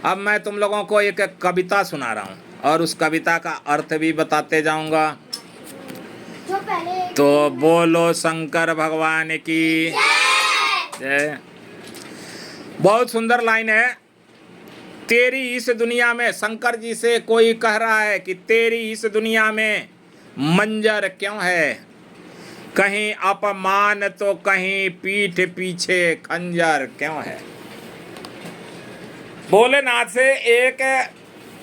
अब मैं तुम लोगों को एक कविता सुना रहा हूँ और उस कविता का अर्थ भी बताते जाऊंगा। तो बोलो शंकर भगवान की जय। बहुत सुंदर लाइन है। तेरी इस दुनिया में, शंकर जी से कोई कह रहा है कि तेरी इस दुनिया में मंजर क्यों है, कहीं अपमान तो कहीं पीठ पीछे खंजर क्यों है। भोलेनाथ से एक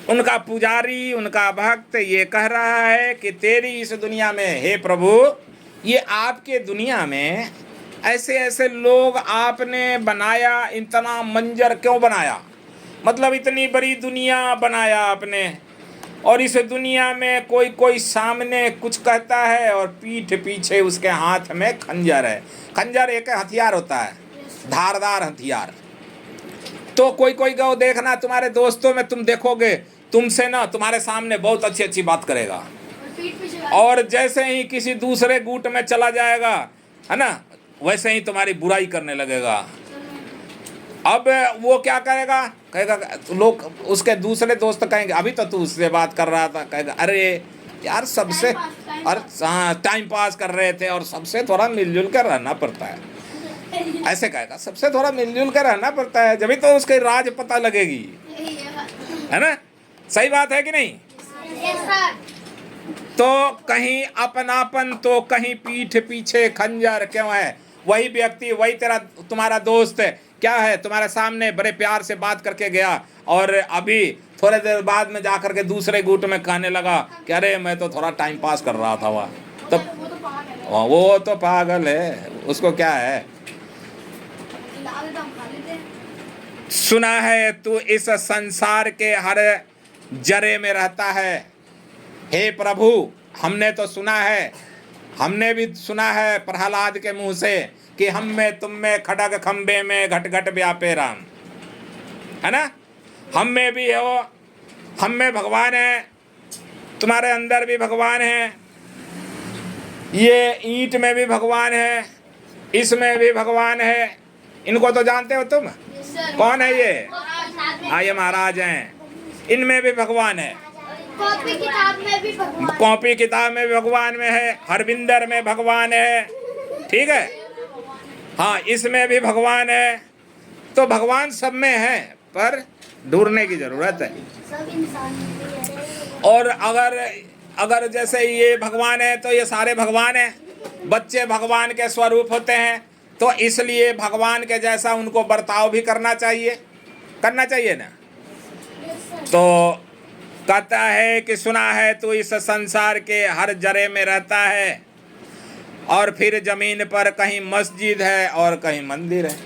उनका पुजारी, उनका भक्त ये कह रहा है कि तेरी इस दुनिया में, हे प्रभु, ये आपके दुनिया में ऐसे ऐसे लोग आपने बनाया, इतना मंजर क्यों बनाया, मतलब इतनी बड़ी दुनिया बनाया आपने, और इस दुनिया में कोई कोई सामने कुछ कहता है और पीठ पीछे उसके हाथ में खंजर है। खंजर एक हथियार होता है, धारदार हथियार। तो कोई कोई को देखना, तुम्हारे दोस्तों में तुम देखोगे, तुमसे ना तुम्हारे सामने बहुत अच्छी अच्छी बात करेगा, और जैसे ही किसी दूसरे गुट में चला जाएगा, है ना, वैसे ही तुम्हारी बुराई करने लगेगा। अब वो क्या करेगा, कहेगा, लोग उसके दूसरे दोस्त कहेंगे अभी तो तू उससे बात कर रहा था, कहेगा अरे यार सबसे, और टाइम पास कर रहे थे और सबसे थोड़ा मिलजुल कर रहना पड़ता है, ऐसे कहेगा, सबसे थोड़ा मिलजुल कर रहना पड़ता है, जब तो उसके राज पता लगेगी, है ना। सही बात है कि नहीं। तो कहीं अपनापन तो कहीं पीठ पीछे खंजर क्यों है। वही व्यक्ति, वही तेरा तुम्हारा दोस्त क्या है, तुम्हारे सामने बड़े प्यार से बात करके गया और अभी थोड़े देर बाद में जाकर के दूसरे गुट में कहने लगा कि अरे मैं तो थोड़ा टाइम पास कर रहा था। वह तो वो तो पागल है, उसको क्या है। सुना है तू इस संसार के हर जरे में रहता है, हे प्रभु, हमने तो सुना है, हमने भी सुना है प्रहलाद के मुंह से कि हम में तुम में खड़ग खंबे में घट घट व्यापे राम, है ना। हम में भी हो, हम में भगवान है, तुम्हारे अंदर भी भगवान है, ये ईंट में भी भगवान है, इसमें भी भगवान है। इनको तो जानते हो तुम, कौन है ये, ये महाराज हैं, इनमें भी भगवान है, कॉपी किताब में भी भगवान, कॉपी किताब में भी भगवान में है, हरविंदर में भगवान है, ठीक है, हाँ इसमें भी भगवान है। तो भगवान सब में है, पर ढूंढने की जरूरत है। सब इंसान। और अगर जैसे ये भगवान है तो ये सारे भगवान हैं, बच्चे भगवान के स्वरूप होते हैं, तो इसलिए भगवान के जैसा उनको बर्ताव भी करना चाहिए ना। तो कहता है कि सुना है तू इस संसार के हर जरे में रहता है, और फिर जमीन पर कहीं मस्जिद है और कहीं मंदिर है।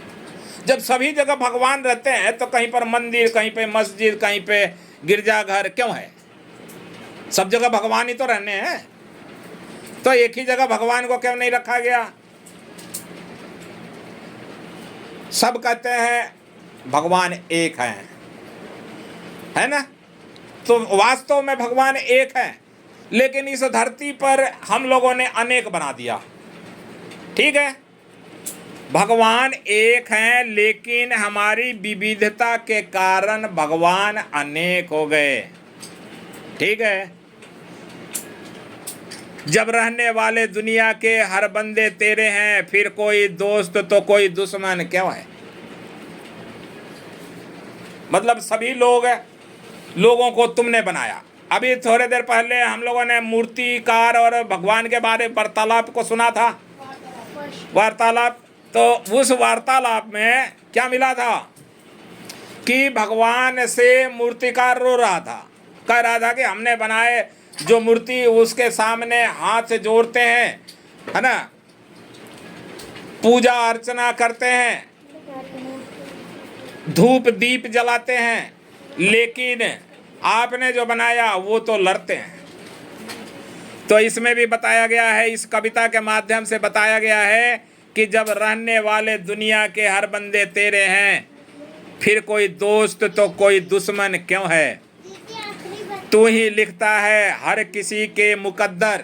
जब सभी जगह भगवान रहते हैं तो कहीं पर मंदिर, कहीं पे मस्जिद, कहीं पे गिरजाघर क्यों है। सब जगह भगवान ही तो रहने हैं, तो एक ही जगह भगवान को क्यों नहीं रखा गया। सब कहते हैं भगवान एक है ना। तो वास्तव में भगवान एक है, लेकिन इस धरती पर हम लोगों ने अनेक बना दिया, ठीक है। भगवान एक हैं, लेकिन हमारी विविधता के कारण भगवान अनेक हो गए, ठीक है। जब रहने वाले दुनिया के हर बंदे तेरे हैं, फिर कोई दोस्त तो कोई दुश्मन क्यों है। मतलब सभी लोगों को तुमने बनाया। अभी थोड़े देर पहले हम लोगों ने मूर्तिकार और भगवान के बारे में वार्तालाप को सुना था, वार्तालाप। तो उस वार्तालाप में क्या मिला था कि भगवान से मूर्तिकार रो रहा था, कह रहा था कि हमने बनाए जो मूर्ति, उसके सामने हाथ से जोड़ते हैं, है ना, पूजा अर्चना करते हैं, धूप दीप जलाते हैं, लेकिन आपने जो बनाया वो तो लड़ते हैं। तो इसमें भी बताया गया है, इस कविता के माध्यम से बताया गया है कि जब रहने वाले दुनिया के हर बंदे तेरे हैं, फिर कोई दोस्त तो कोई दुश्मन क्यों है। तू ही लिखता है हर किसी के मुकद्दर।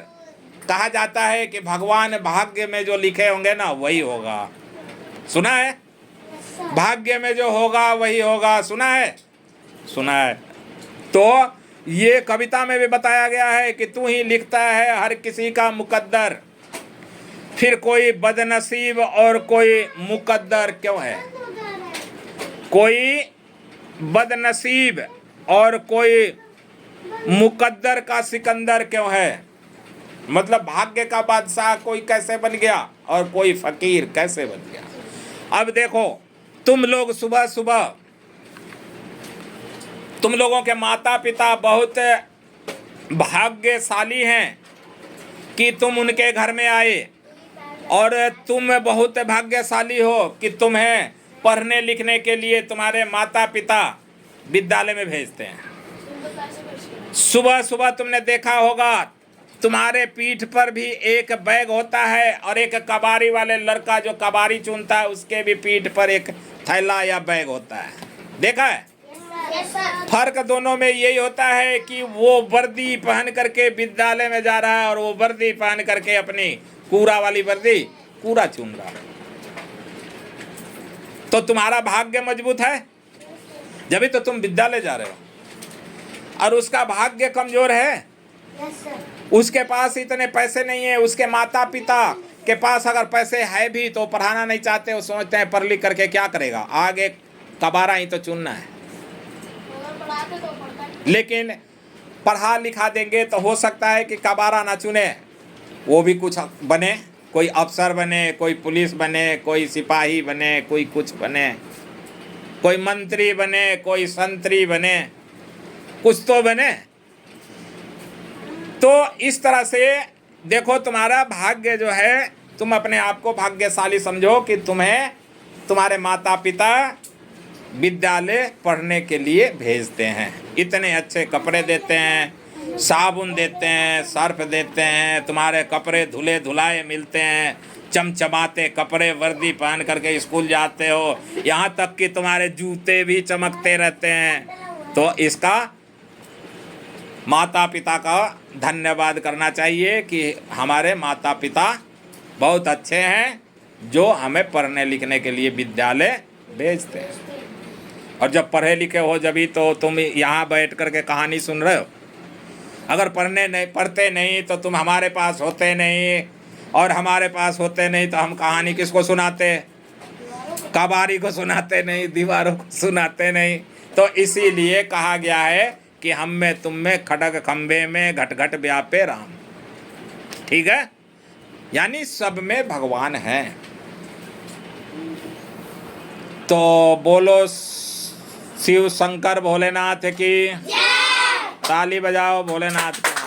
कहा जाता है कि भगवान भाग्य में जो लिखे होंगे ना वही होगा, सुना है, भाग्य में जो होगा वही होगा, सुना है। सुना है। तो ये कविता में भी बताया गया है कि तू ही लिखता है हर किसी का मुकद्दर, फिर कोई बदनसीब और कोई मुकद्दर क्यों है? कोई बदनसीब और कोई मुकद्दर का सिकंदर क्यों है? मतलब भाग्य का बादशाह कोई कैसे बन गया और कोई फकीर कैसे बन गया। अब देखो, तुम लोग सुबह सुबह, तुम लोगों के माता पिता बहुत भाग्यशाली हैं कि तुम उनके घर में आए, और तुम बहुत भाग्यशाली हो कि तुम्हें पढ़ने लिखने के लिए तुम्हारे माता पिता विद्यालय में भेजते हैं। सुबह सुबह तुमने देखा होगा तुम्हारे पीठ पर भी एक बैग होता है, और एक कबाड़ी वाले लड़का जो कबाड़ी चुनता है उसके भी पीठ पर एक थैला या बैग होता है। देखा है? फर्क दोनों में यही होता है कि वो वर्दी पहन करके विद्यालय में जा रहा है और वो वर्दी पहन करके अपनी कूड़ा वाली वर्दी कूड़ा चुन रहा है। तो तुम्हारा भाग्य मजबूत है, जब तो तुम विद्यालय जा रहे हो। और उसका भाग्य कमजोर है, उसके पास इतने पैसे नहीं है, उसके माता पिता के पास अगर पैसे है भी तो पढ़ाना नहीं चाहते, वो सोचते हैं पढ़ लिख करके क्या करेगा, आगे कबाड़ा ही तो चुनना है। लेकिन पढ़ा लिखा देंगे तो हो सकता है कि कबाड़ा ना चुने, वो भी कुछ बने, कोई अफसर बने, कोई पुलिस बने, कोई सिपाही बने, कोई कुछ बने, कोई मंत्री बने, कोई संतरी बने, कुछ तो बने। तो इस तरह से देखो, तुम्हारा भाग्य जो है, तुम अपने आप को भाग्यशाली समझो कि तुम्हें तुम्हारे माता पिता विद्यालय पढ़ने के लिए भेजते हैं, इतने अच्छे कपड़े देते हैं, साबुन देते हैं, सर्फ देते हैं, तुम्हारे कपड़े धुले धुलाए मिलते हैं, चमचमाते कपड़े वर्दी पहन करके स्कूल जाते हो, यहाँ तक कि तुम्हारे जूते भी चमकते रहते हैं। तो इसका माता पिता का धन्यवाद करना चाहिए कि हमारे माता पिता बहुत अच्छे हैं जो हमें पढ़ने लिखने के लिए विद्यालय भेजते हैं। और जब पढ़े लिखे हो जभी तो तुम यहाँ बैठ करके कहानी सुन रहे हो। अगर पढ़ते नहीं तो तुम हमारे पास होते नहीं, और हमारे पास होते नहीं तो हम कहानी किसको सुनाते? कबाड़ी को सुनाते नहीं, दीवारों को सुनाते नहीं। तो इसीलिए कहा गया है कि हम में तुम में खड़ग खंबे में घट घट व्यापे राम। ठीक है, यानी सब में भगवान है। तो बोलो शिव शंकर भोलेनाथ की, ताली बजाओ भोलेनाथ को।